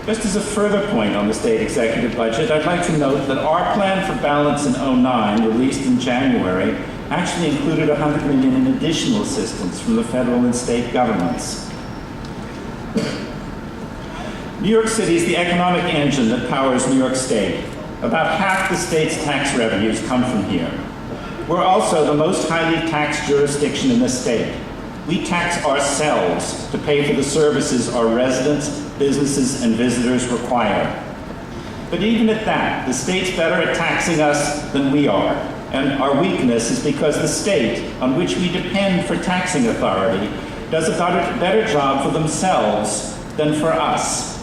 Just as a further point on the state executive budget, I'd like to note that our plan for balance in '09, released in January, actually included $100 million in additional assistance from the federal and state governments. New York City is the economic engine that powers New York State. About half the state's tax revenues come from here. We're also the most highly taxed jurisdiction in the state. We tax ourselves to pay for the services our residents, businesses, and visitors require. But even at that, the state's better at taxing us than we are. And our weakness is because the state, on which we depend for taxing authority, does a better job for themselves than for us.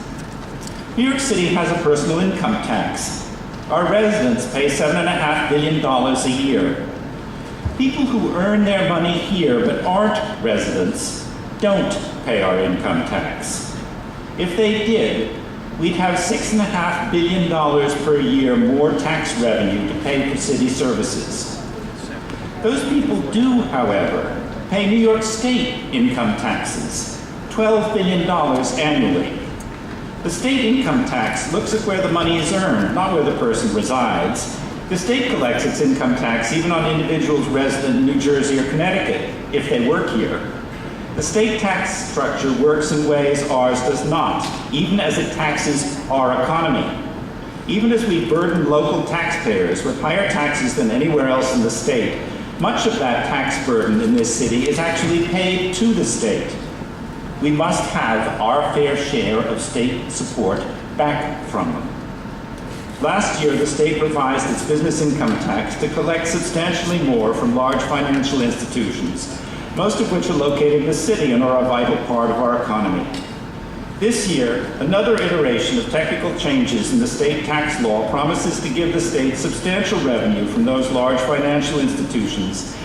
New York City has a personal income tax. Our residents pay $7.5 billion a year. People who earn their money here but aren't residents don't pay our income tax. If they did, we'd have $6.5 billion per year more tax revenue to pay for city services. Those people do, however, pay New York State income taxes, $12 billion annually. The state income tax looks at where the money is earned, not where the person resides. The state collects its income tax even on individuals resident in New Jersey or Connecticut, if they work here. The state tax structure works in ways ours does not, even as it taxes our economy. Even as we burden local taxpayers with higher taxes than anywhere else in the state, much of that tax burden in this city is actually paid to the state. We must have our fair share of state support back from them. Last year, the state revised its business income tax to collect substantially more from large financial institutions, most of which are located in the city and are a vital part of our economy. This year, another iteration of technical changes in the state tax law promises to give the state substantial revenue from those large financial institutions